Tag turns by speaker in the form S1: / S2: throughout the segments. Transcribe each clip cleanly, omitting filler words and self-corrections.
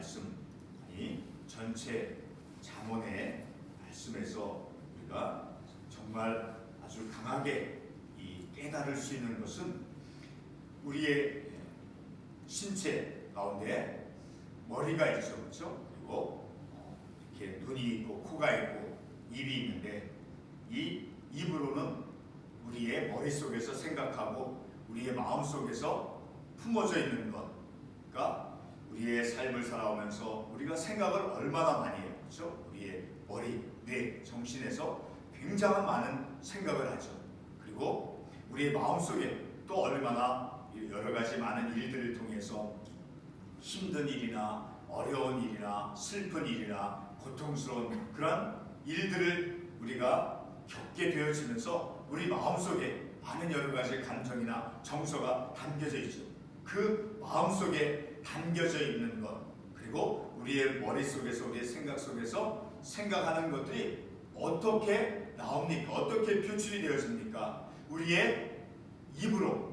S1: 말씀, 아니 전체 잠언의 말씀에서 우리가 정말 아주 강하게 깨달을 수 있는 것은 우리의 신체 가운데 머리가 있죠, 그렇죠? 그리고 이렇게 눈이 있고 코가 있고 입이 있는데 이 입으로는 우리의 머릿속에서 생각하고 우리의 마음속에서 품어져 있는 것, 그러니까 우리의 삶을 살아오면서 우리가 생각을 얼마나 많이 해요, 그렇죠? 우리의 머리, 뇌, 정신에서 굉장히 많은 생각을 하죠. 그리고 우리의 마음속에 또 얼마나 여러 가지 많은 일들을 통해서 힘든 일이나 어려운 일이나 슬픈 일이나 고통스러운 그런 일들을 우리가 겪게 되어지면서 우리 마음속에 많은 여러 가지 감정이나 정서가 담겨져 있죠. 그 마음속에 담겨져 있는 것, 그리고 우리의 머릿속에서 우리의 생각 속에서 생각하는 것들이 어떻게 나옵니까? 어떻게 표출이 되어집니까? 우리의 입으로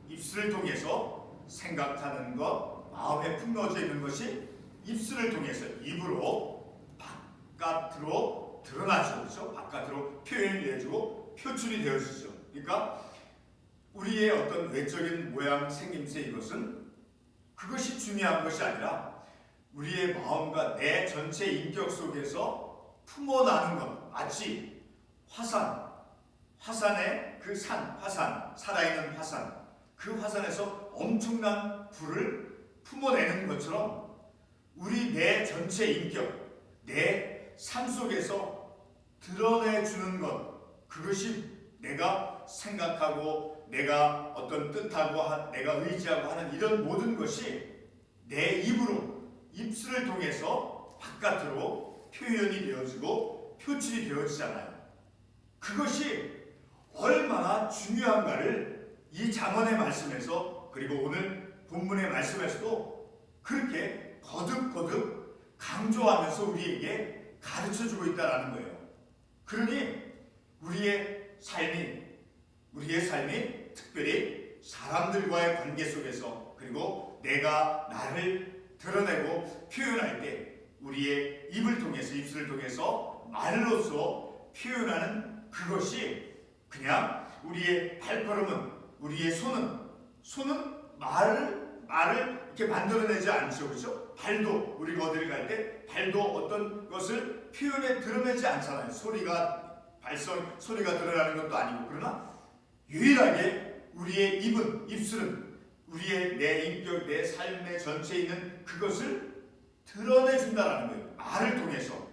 S1: 입술을 통해서 생각하는 것, 마음에 품어져 있는 것이 입술을 통해서 입으로 바깥으로 드러나죠. 그렇죠? 바깥으로 표현이 되어지고 표출이 되어지죠. 그러니까 우리의 어떤 외적인 모양 생김새 이것은 그것이 중요한 것이 아니라 우리의 마음과 내 전체 인격 속에서 품어나는 것, 마치 화산의 그 화산, 살아있는 화산, 그 화산에서 엄청난 불을 품어내는 것처럼 우리 내 전체 인격, 내 삶 속에서 드러내주는 것, 그것이 내가 생각하고 내가 어떤 뜻하고 내가 의지하고 하는 이런 모든 것이 내 입술을 통해서 바깥으로 표현이 되어지고 표출이 되어지잖아요. 그것이 얼마나 중요한가를 이 잠언의 말씀에서, 그리고 오늘 본문의 말씀에서도 그렇게 거듭거듭 강조하면서 우리에게 가르쳐주고 있다는 거예요. 그러니 우리의 삶이 특별히 사람들과의 관계 속에서, 그리고 내가 나를 드러내고 표현할 때 우리의 입술을 통해서 말로써 표현하는 그것이 그냥 우리의 발걸음은, 우리의 손은 말을 이렇게 만들어내지 않죠, 그렇죠? 발도 우리가 어디를 갈 때 발도 어떤 것을 드러내지 않잖아요. 소리가 드러나는 것도 아니고. 그러나 유일하게 우리의 입술은 우리의 내 인격, 내 삶의 전체에 있는 그것을 드러내준다라는 거예요. 말을 통해서.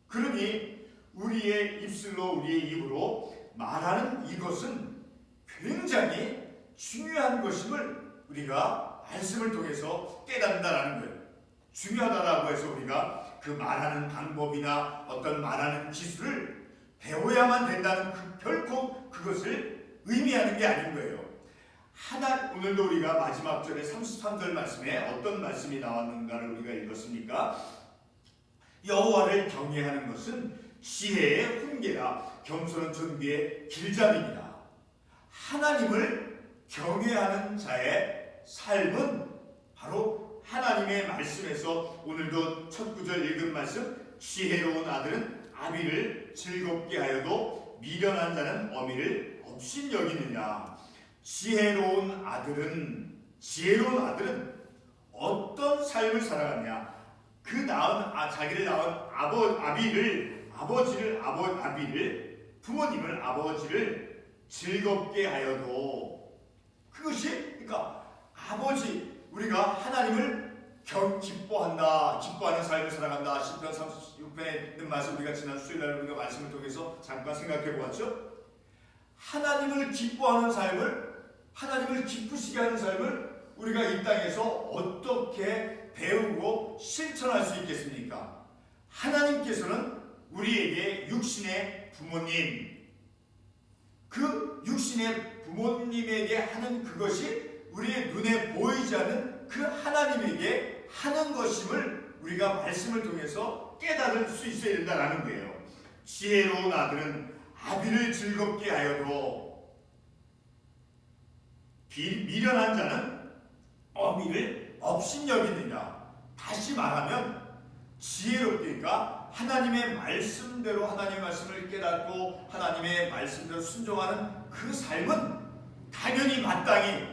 S1: 그러니 우리의 입으로 말하는 이것은 굉장히 중요한 것임을 우리가 말씀을 통해서 깨닫는다라는 거예요. 중요하다라고 해서 우리가 그 말하는 방법이나 어떤 말하는 기술을 배워야만 된다는 결코 그것을 의미하는 게 아닌 거예요. 오늘도 우리가 마지막 절에 33절 말씀에 어떤 말씀이 나왔는가를 우리가 읽었습니까? 여호와를 경외하는 것은 지혜의 훈계라, 겸손은 존귀의 길잡이니라. 하나님을 경외하는 자의 삶은 바로 하나님의 말씀에서 오늘도 첫 구절 읽은 말씀, 지혜로운 아들은 아비를 즐겁게 하여도 미련한 자는 어미를 업신여기느냐. 지혜로운 아들은 어떤 삶을 살아가냐. 자기를 낳은 부모님을 아버지를 즐겁게 하여도, 그것이 그러니까 우리가 하나님을 기뻐하는 삶을 살아간다. 시편 36편에 있는 말씀, 우리가 지난 수요일날 우리가 말씀을 통해서 잠깐 생각해 보았죠. 하나님을 기뻐하는 삶을, 하나님을 기쁘시게 하는 삶을 우리가 이 땅에서 어떻게 배우고 실천할 수 있겠습니까? 하나님께서는 우리에게 육신의 부모님, 그 육신의 부모님에게 하는 그것이 우리의 눈에 보이지 않는 그 하나님에게 하는 것임을 우리가 말씀을 통해서 깨달을 수 있어야 된다는 거예요. 지혜로운 아들은 아비를 즐겁게 하여도 미련한 자는 어미를 업신여기느냐. 다시 말하면 지혜롭니까? 하나님의 말씀대로 하나님의 말씀을 깨닫고 하나님의 말씀대로 순종하는 그 삶은 당연히 마땅히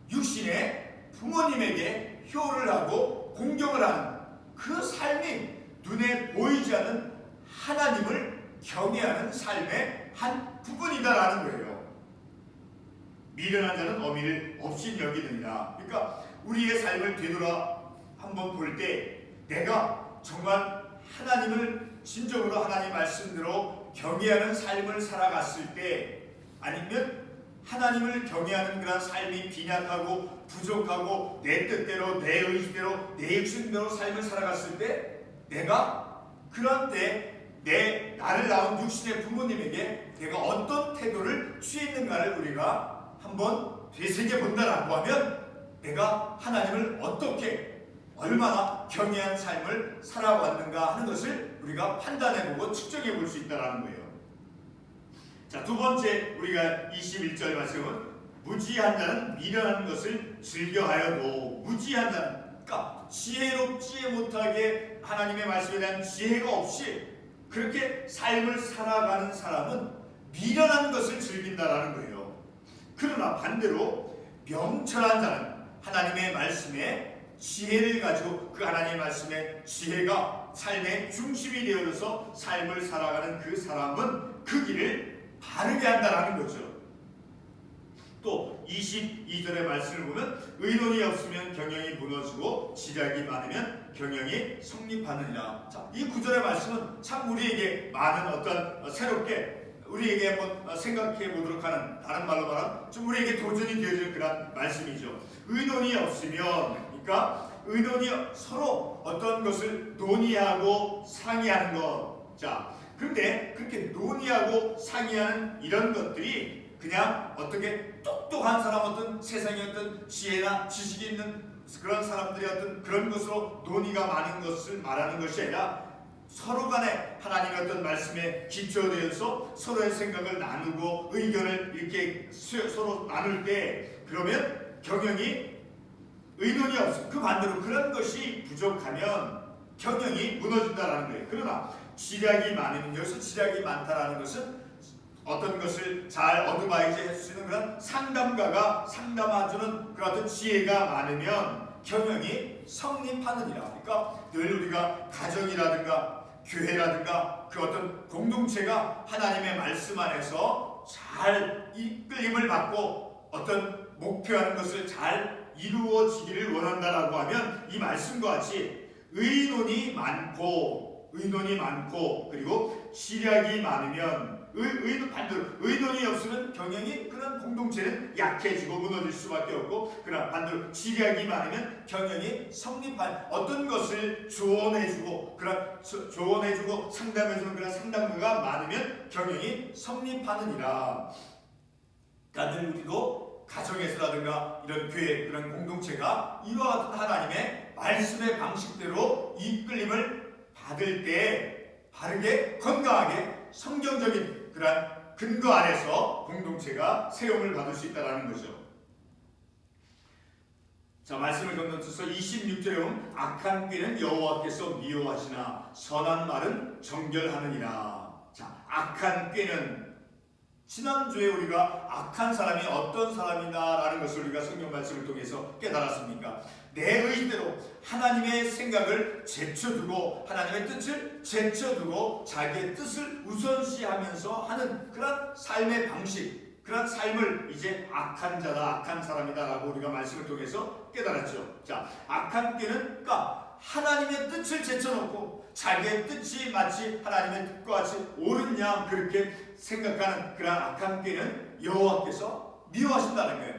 S1: 육신의 부모님에게 효를 하고 공경을 하는 그 삶이 눈에 보이지 않는 하나님을 경외하는 삶의 한 부분이다라는 거예요. 미련한 자는 어미를 업신 여기느니라. 그러니까 우리의 삶을 되돌아 한번 볼 때 내가 정말 하나님을 진정으로 하나님 말씀대로 경외하는 삶을 살아갔을 때, 아니면 하나님을 경외하는 그런 삶이 빈약하고 부족하고 내 뜻대로 내 의지대로 내 육신대로 삶을 살아갔을 때, 내가 그런 때 나를 낳은 육신의 부모님에게 내가 어떤 태도를 취했는가를 우리가 한번 되새겨 본다라고 하면, 내가 하나님을 어떻게 얼마나 경외한 삶을 살아왔는가 하는 것을 우리가 판단해보고 측정해 볼 수 있다는 거예요. 자, 두 번째 우리가 21절 말씀은 무지한 자는 미련한 것을 즐겨하여도, 무지한 자는, 그러니까 지혜롭지 못하게 하나님의 말씀에 대한 지혜가 없이 그렇게 삶을 살아가는 사람은 미련한 것을 즐긴다라는 거예요. 그러나 반대로 명철한 자는 하나님의 말씀에 지혜를 가지고 그 하나님의 말씀의 지혜가 삶의 중심이 되어서 삶을 살아가는 그 사람은 그 길을 바르게 한다라는 거죠. 또 22절의 말씀을 보면 의논이 없으면 경영이 무너지고 지략이 많으면 경영이 성립하느니라. 자, 이 구절의 말씀은 참 우리에게 많은 어떤 새롭게 우리에게 한번 생각해 보도록 하는, 다른 말로 말하면 좀 우리에게 도전이 되어질 그런 말씀이죠. 의논이 없으면, 그러니까 의논이 서로 어떤 것을 논의하고 상의하는 것. 자, 그런데 그렇게 논의하고 상의하는 이런 것들이 그냥 어떻게 똑똑한 사람, 어떤 세상의 어떤 지혜나 지식이 있는 그런 사람들의 어떤 그런 것으로 논의가 많은 것을 말하는 것이 아니라, 서로 간에 하나님의 어떤 말씀에 기초되어서 서로의 생각을 나누고 의견을 이렇게 서로 나눌 때, 그러면 경영이 의논이 없어. 그 반대로 그런 것이 부족하면 경영이 무너진다라는 거예요. 그러나 지략이 많으면, 여기서 지략이 많다라는 것은 어떤 것을 잘 어드바이즈 할 수 있는 그런 상담가가 상담해주는 그런 어떤 지혜가 많으면 경영이 성립하느니라. 그러니까 늘 우리가 가정이라든가 교회라든가 그 어떤 공동체가 하나님의 말씀 안에서 잘 이끌림을 받고 어떤 목표하는 것을 잘 이루어지기를 원한다라고 하면, 이 말씀과 같이 의논이 많고 그리고 지략이 많으면, 반대로 의논이 없으면 경영이, 그런 공동체는 약해지고 무너질 수밖에 없고, 그러나 반대로 지략이 많으면 경영이 성립한, 어떤 것을 조언해주고 상담해주는 그런 상담가가 많으면 경영이 성립하느니라. 그러니까 늘 우리도 가정에서라든가 이런 교회, 그런 공동체가 이와 같은 하나님의 말씀의 방식대로 이끌림을 받을 때 바르게 건강하게 성경적인 그런 근거 안에서 공동체가 세움을 받을 수 있다는 거죠. 자, 말씀을 건너뛰어서 26절에 보면 악한 꾀는 여호와께서 미워하시나 선한 말은 정결하느니라. 자, 악한 꾀는, 지난주에 우리가 악한 사람이 어떤 사람이다라는 것을 우리가 성경 말씀을 통해서 깨달았습니까? 내 의지대로 하나님의 생각을 제쳐두고 하나님의 뜻을 제쳐두고 자기의 뜻을 우선시하면서 하는 그런 삶의 방식, 그런 삶을 이제 악한 자다, 악한 사람이다라고 우리가 말씀을 통해서 깨달았죠. 자, 악한 꾀는, 그러니까 하나님의 뜻을 제쳐놓고 자기의 뜻이 마치 하나님의 뜻과 같이 옳은 양 그렇게 생각하는 그런 악한 꾀는 여호와께서 미워하신다는 거예요.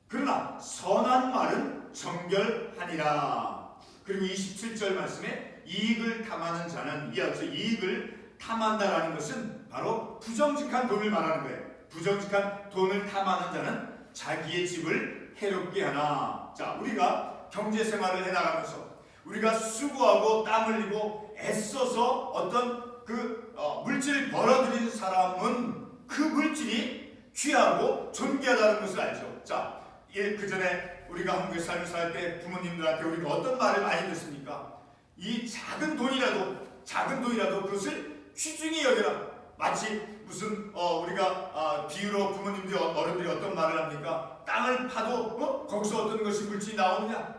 S1: 그러나 선한 말은 정결하니라. 그리고 27절 말씀에 이익을 탐하는 자는, 이어서 이익을 탐한다라는 것은 바로 부정직한 돈을 말하는 거예요. 부정직한 돈을 탐하는 자는 자기의 집을 해롭게 하나. 자, 우리가 경제생활을 해나가면서 우리가 수고하고 땀 흘리고 애써서 어떤 물질을 벌어들이는 사람은 그 물질이 귀하고 존귀하다는 것을 알죠. 자, 그 전에 우리가 한국의 삶을 살 때 부모님들한테 우리가 어떤 말을 많이 듣습니까? 이 작은 돈이라도 그것을 귀중히 여겨라. 마치 무슨 우리가 비유로 부모님들 어른들이 어떤 말을 합니까? 땅을 파도 거기서 어떤 것이 물질이 나오느냐?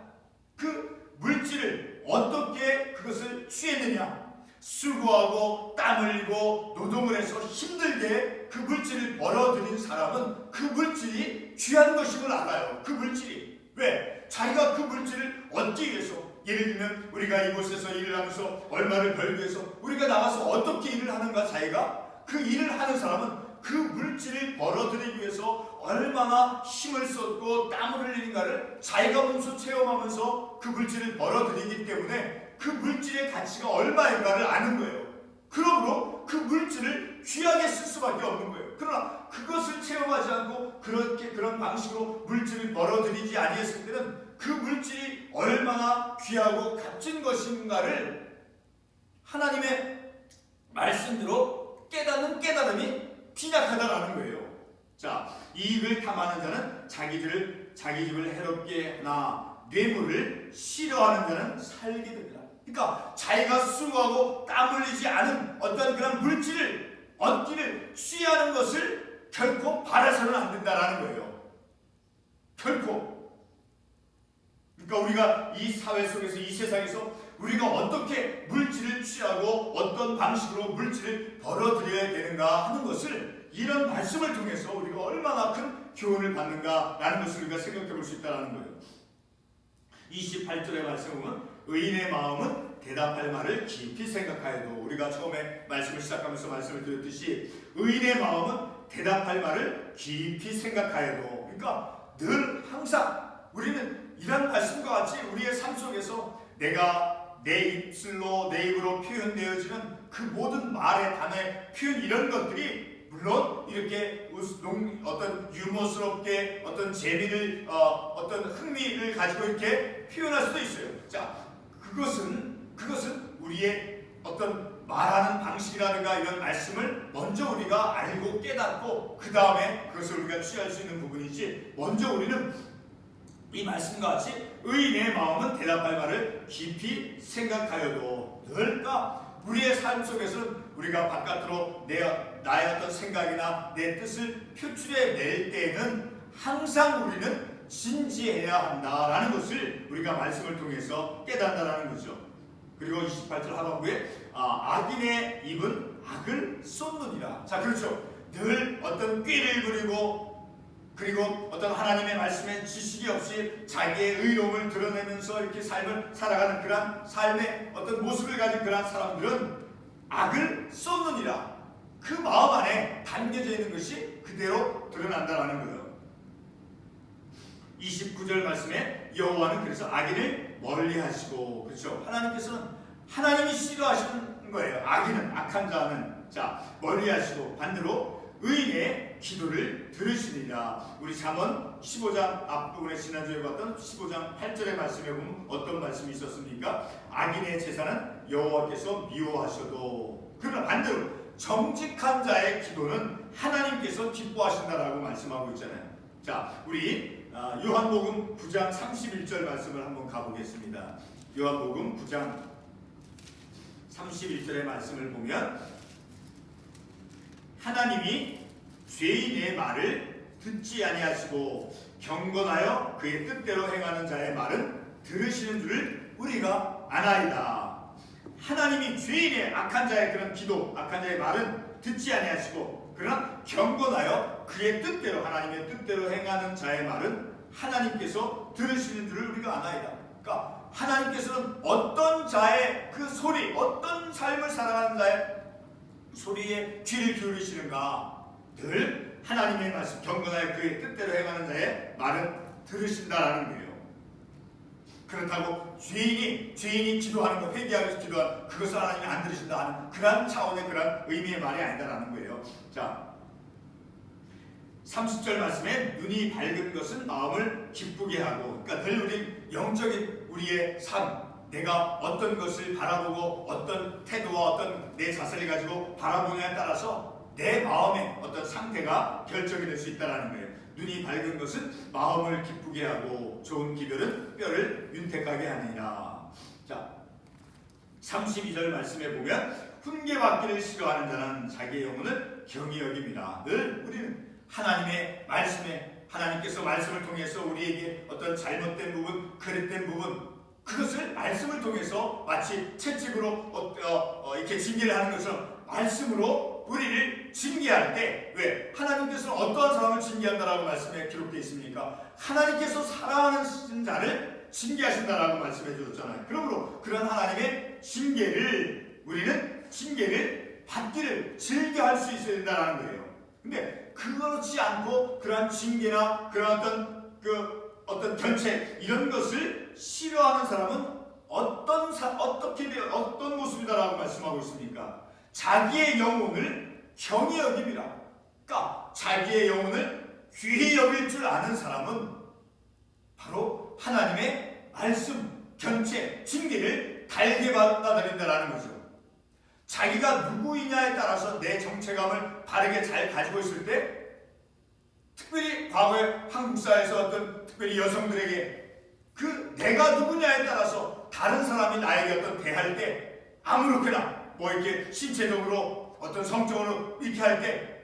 S1: 그 물질을 어떻게 그것을 취했느냐? 수고하고 땀 흘리고 노동을 해서 힘들게 그 물질을 벌어들인 사람은 그 물질이 귀한 것임을 알아요. 그 물질이. 왜? 자기가 그 물질을 얻기 위해서, 예를 들면 우리가 이곳에서 일을 하면서 얼마를 벌기 위해서 우리가 나가서 어떻게 일을 하는가, 자기가 그 일을 하는 사람은 그 물질을 벌어들이기 위해서 얼마나 힘을 쏟고 땀을 흘리는가를 자기가 몸소 체험하면서 그 물질을 벌어들이기 때문에 그 물질의 가치가 얼마인가를 아는 거예요. 그러므로 그 물질을 귀하게 쓸 수밖에 없는 거예요. 그러나 그것을 체험하지 않고 그런 방식으로 물질을 벌어들이지 아니했을 때는 그 물질이 얼마나 귀하고 값진 것인가를 하나님의 말씀대로 깨닫는 깨달음이 빈약하다라는 거예요. 자, 이익을 탐하는 자는 자기 집을 해롭게 하나 뇌물을 싫어하는 자는 살게 됩니다. 그러니까 자기가 수고하고 땀 흘리지 않은 어떤 그런 물질을 얻기를 취하는 것을 결코 바라서는 안 된다라는 거예요. 결코. 그러니까 우리가 이 사회 속에서, 이 세상에서 우리가 어떻게 물질을 취하고 어떤 방식으로 물질을 벌어들여야 되는가 하는 것을 이런 말씀을 통해서 우리가 얼마나 큰 교훈을 받는가라는 것을 우리가 생각해 볼 수 있다는 거예요. 28절의 말씀을 보면 의인의 마음은 대답할 말을 깊이 생각하여도, 우리가 처음에 말씀을 시작하면서 말씀을 드렸듯이 의인의 마음은 대답할 말을 깊이 생각하여도, 그러니까 늘 항상 우리는 이런 말씀과 같이 우리의 삶 속에서 내가 내 입술로, 내 입으로 표현되어지는 그 모든 말의 단어의 표현, 이런 것들이 물론 이렇게 어떤 유머스럽게 어떤 재미를 어떤 흥미를 가지고 이렇게 표현할 수도 있어요. 자, 그것은 우리의 어떤 말하는 방식이라든가 이런 말씀을 먼저 우리가 알고 깨닫고 그 다음에 그것을 우리가 취할 수 있는 부분이지, 먼저 우리는 이 말씀과 같이 의인의 마음은 대답할 말을 깊이 생각하여도, 그러니까 우리의 삶 속에서는 우리가 바깥으로 나의 어떤 생각이나 내 뜻을 표출해 낼 때는 항상 우리는 진지해야 한다라는 것을 우리가 말씀을 통해서 깨닫는다는 거죠. 그리고 28절 하반부에 악인의 입은 악을 쏟느니라. 자, 그렇죠. 늘 어떤 꾀를 부리고 그리고 어떤 하나님의 말씀에 지식이 없이 자기의 의로움을 드러내면서 이렇게 삶을 살아가는 그런 삶의 어떤 모습을 가진 그런 사람들은 악을 쏟느니라. 그 마음 안에 담겨져 있는 것이 그대로 드러난다라는 거예요. 29절 말씀에 여호와는 그래서 악인을 멀리하시고, 그렇죠. 하나님께서는 하나님이 싫어하시는 거예요. 악인은, 악한 자는, 자, 멀리하시고 반대로 의인의 기도를 들으시니라. 우리 잠언 15장 앞부분에 지난주에 봤던 15장 8절의 말씀에 보면 어떤 말씀이 있었습니까? 악인의 제사는 여호와께서 미워하셔도, 그러나 반대로 정직한 자의 기도는 하나님께서 기뻐하신다라고 말씀하고 있잖아요. 자, 우리 요한복음 9장 31절 말씀을 한번 가보겠습니다. 요한복음 9장 31절의 말씀을 보면 하나님이 죄인의 말을 듣지 아니하시고 경건하여 그의 뜻대로 행하는 자의 말은 들으시는 줄을 우리가 아나이다. 하나님이 죄인의 악한 자의 그런 기도, 악한 자의 말은 듣지 아니하시고, 그러나 경건하여 그의 뜻대로, 하나님의 뜻대로 행하는 자의 말은 하나님께서 들으시는 줄을 우리가 아나이다. 그러니까 하나님께서는 어떤 자의 그 소리, 어떤 삶을 살아가는 자의 소리에 귀를 기울이시는가, 늘 하나님의 말씀, 경건하여 그의 뜻대로 행하는 자의 말은 들으신다라는 거예요. 그렇다고 죄인이 기도하는 것, 회개하면서 기도하는 그것을 하나님이 안 들으신다 하는 그런 차원의 그런 의미의 말이 아니다라는 거예요. 자, 30절 말씀에 눈이 밝은 것은 마음을 기쁘게 하고, 그러니까 늘 우리 영적인 우리의 삶, 내가 어떤 것을 바라보고 어떤 태도와 어떤 내 자세를 가지고 바라보냐에 따라서 내 마음의 어떤 상태가 결정이 될 수 있다는 거예요. 눈이 밝은 것은 마음을 기쁘게 하고 좋은 기별은 뼈를 윤택하게 하느니라. 자, 32절 말씀에 보면 훈계받기를 싫어하는 자는 자기의 영혼을 경히 여깁니다. 늘 우리는 하나님의 말씀에, 하나님께서 말씀을 통해서 우리에게 어떤 잘못된 부분, 그릇된 부분, 그것을 말씀을 통해서 마치 채찍으로 이렇게 징계를 하는 것처럼 말씀으로 우리를 징계할 때, 왜? 하나님께서는 어떠한 사람을 징계한다라고 말씀에 기록되어 있습니까? 하나님께서 사랑하는 자를 징계하신다라고 말씀해 주셨잖아요. 그러므로 그런 하나님의 징계를, 우리는 징계를 받기를 즐겨할 수 있어야 된다는 거예요. 근데 그렇지 않고 그러한 징계나 그런 어떤 견책 이런 것을 싫어하는 사람은 어떤 모습이다라고 말씀하고 있습니까? 자기의 영혼을 경히 여깁니다. 그러니까 자기의 영혼을 귀히 여길 줄 아는 사람은 바로 하나님의 말씀, 견책, 징계를 달게 받아들인다라는 거죠. 자기가 누구이냐에 따라서 내 정체감을 바르게 잘 가지고 있을 때, 특별히 과거에 한국사에서 어떤 특별히 여성들에게 그 내가 누구냐에 따라서 다른 사람이 나에게 어떤 대할 때 아무렇게나 뭐 이렇게 신체적으로 어떤 성적으로 이렇게 할 때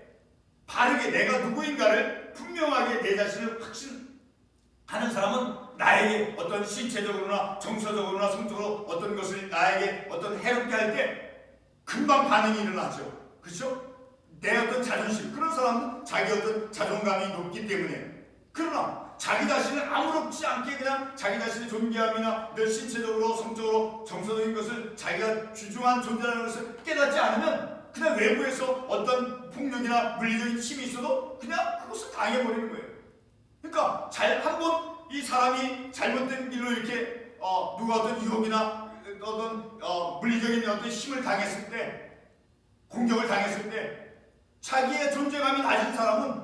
S1: 바르게 내가 누구인가를 분명하게 내 자신을 확신하는 사람은 나에게 어떤 신체적으로나 정서적으로나 성적으로 어떤 것을 나에게 어떤 해롭게 할 때 금방 반응이 일어나죠. 그렇죠? 내 어떤 자존심, 그런 사람은 자기 어떤 자존감이 높기 때문에. 그러나 자기 자신을 아무렇지 않게 그냥 자기 자신의 존귀함이나 내 신체적으로 성적으로 정서적인 것을 자기가 귀중한 존재라는 것을 깨닫지 않으면 그냥 외부에서 어떤 폭력이나 물리적인 힘이 있어도 그냥 그것을 당해버리는 거예요. 그러니까 한번 이 사람이 잘못된 길로 이렇게 누가 어떤 유혹이나 어떤 물리적인 어떤 힘을 당했을 때, 공격을 당했을 때 자기의 존재감이 낮은 사람은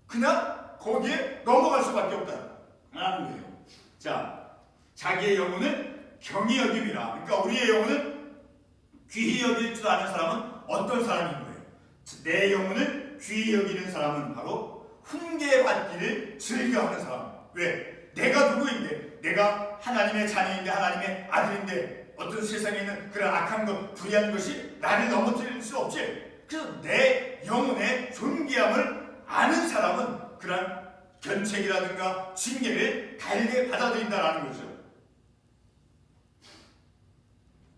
S1: 그냥 거기에 넘어갈 수밖에 없다라는 거예요. 자, 자기의 영혼을 경히 여김이라. 그러니까 우리의 영혼을 귀히 여길 줄 아는 사람은 어떤 사람인 거예요? 내 영혼을 귀히 여기는 사람은 바로 훈계받기를 즐겨하는 사람. 왜? 내가 누구인데, 내가 하나님의 자녀인데, 하나님의 아들인데 어떤 세상에 있는 그런 악한 것, 불의한 것이 나를 넘어뜨릴 수 없지. 그래서 내 영혼의 존귀함을 아는 사람은 그런 견책이라든가 징계를 달게 받아들인다는 거죠.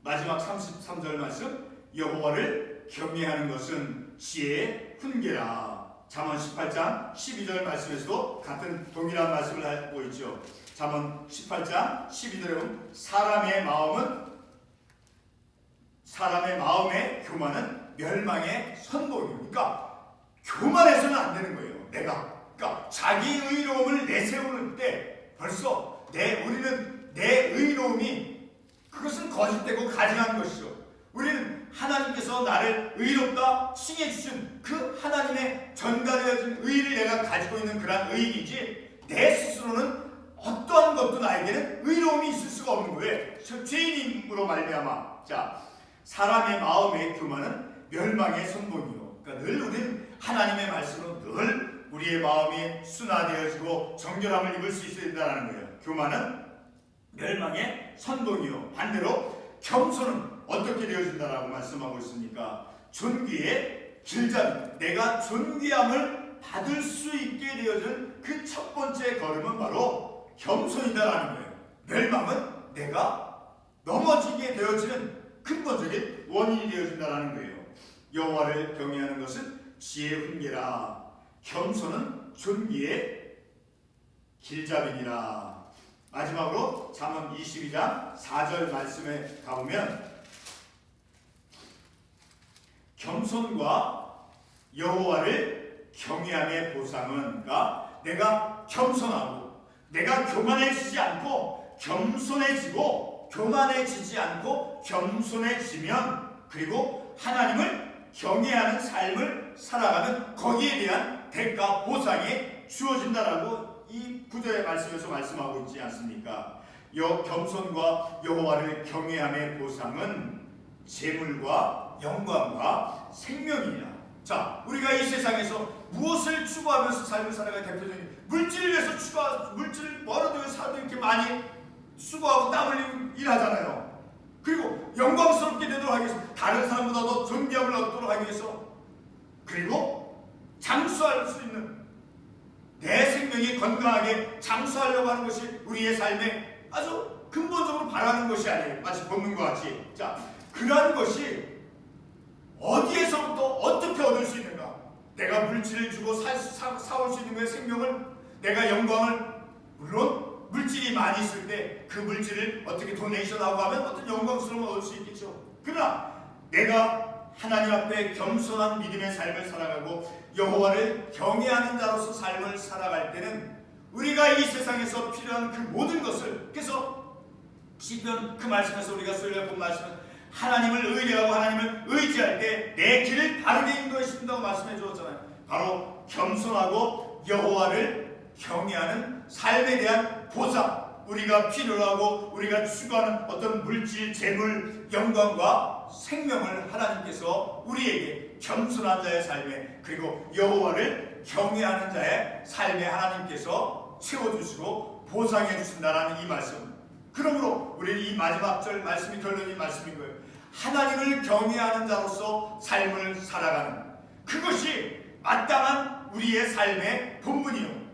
S1: 마지막 33절 말씀, 여호와를 경외하는 것은 지혜의 훈계라. 잠언 18장 12절 말씀에서도 같은 동일한 말씀을 하고 있죠. 잠언 18장 12절에 보면 사람의 마음의 교만은 멸망의 선봉이에요. 그러니까 교만해서는 안 되는 거예요. 그러니까 자기 의로움을 내세우는 때 벌써 우리는 내 의로움이 그것은 거짓되고 가증한 것이죠. 우리는 하나님께서 나를 의롭다 칭해 주신 그 하나님의 전가되어진 의를 내가 가지고 있는 그런 의인이지, 내 스스로는 어떠한 것도 나에게는 의로움이 있을 수가 없는 거예요. 죄인임으로 말미암아. 자, 사람의 마음의 교만은 멸망의 선봉이요. 그러니까 늘 우리는 하나님의 말씀으로 늘 우리의 마음이 순화되어지고 정결함을 입을 수 있어야 된다는 거예요. 교만은 멸망의 선봉이요. 반대로 겸손은 어떻게 되어진다라고 말씀하고 있습니까? 존귀의 길잡이. 내가 존귀함을 받을 수 있게 되어진 그 첫 번째 걸음은 바로 겸손이다라는 거예요. 멸망은 내가 넘어지게 되어지는 근본적인 원인이 되어진다라는 거예요. 여호와를 경외하는 것은 지혜의 훈계라. 겸손은 존귀의 길잡이니라. 마지막으로 잠언 22장 4절 말씀에 가보면 겸손과 여호와를 경외함의 보상은, 그러니까 내가 겸손하고 내가 교만해지지 않고 겸손해지고, 교만해지지 않고 겸손해지면, 그리고 하나님을 경외하는 삶을 살아가는 거기에 대한 대가 보상이 주어진다라고 이 구절의 말씀에서 말씀하고 있지 않습니까? 겸손과 여호와를 경외함의 보상은 재물과 영광과 생명이니라. 자, 우리가 이 세상에서 무엇을 추구하면서 삶을 살아가는 대표적인 물질을 위해서 물질을 벌어들여 위해서 사람들이 이렇게 많이 수고하고 땀 흘리고 일하잖아요. 그리고 영광스럽게 되도록 하기 위해서, 다른 사람보다 더 존귀함을 얻도록 하기 위해서, 그리고 장수할 수 있는, 내 생명이 건강하게 장수하려고 하는 것이 우리의 삶에 아주 근본적으로 바라는 것이 아니에요. 마치 본능과 같이. 자, 그러한 것이 어디에서부터 어떻게 얻을 수 있는가? 내가 물질을 주고 사올 수 있는 거의 생명을, 내가 영광을, 물론 물질이 많이 있을 때 그 물질을 어떻게 도네이션하고 하면 어떤 영광스러움을 얻을 수 있겠죠. 그러나 내가 하나님 앞에 겸손한 믿음의 삶을 살아가고 여호와를 경외하는 자로서 삶을 살아갈 때는 우리가 이 세상에서 필요한 그 모든 것을, 그래서 시편 그 말씀에서 우리가 수요일에 본 말씀은 하나님을 의뢰하고 하나님을 의지할 때 내 길을 바르게 인도하신다고 말씀해 주었잖아요. 바로 겸손하고 여호와를 경외하는 삶에 대한 보상, 우리가 필요로 하고 우리가 추구하는 어떤 물질, 재물, 영광과 생명을 하나님께서 우리에게 겸손한 자의 삶에, 그리고 여호와를 경외하는 자의 삶에 하나님께서 채워주시고 보상해 주신다라는 이 말씀. 그러므로 우리는 이 마지막 절 말씀이 결론이 말씀인 거예요. 하나님을 경외하는 자로서 삶을 살아가는, 그것이 마땅한 우리의 삶의 본분이요,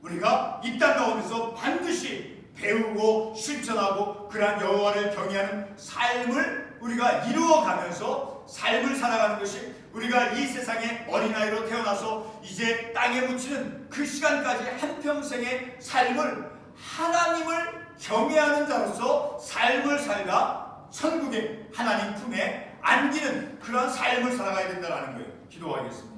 S1: 우리가 이 땅 가운데서 반드시 배우고 실천하고 그러한 여호와를 경외하는 삶을 우리가 이루어가면서 삶을 살아가는 것이, 우리가 이 세상에 어린아이로 태어나서 이제 땅에 묻히는 그 시간까지 한평생의 삶을 하나님을 경외하는 자로서 삶을 살다 천국의 하나님 품에 안기는 그런 삶을 살아가야 된다는 거예요. 기도하겠습니다.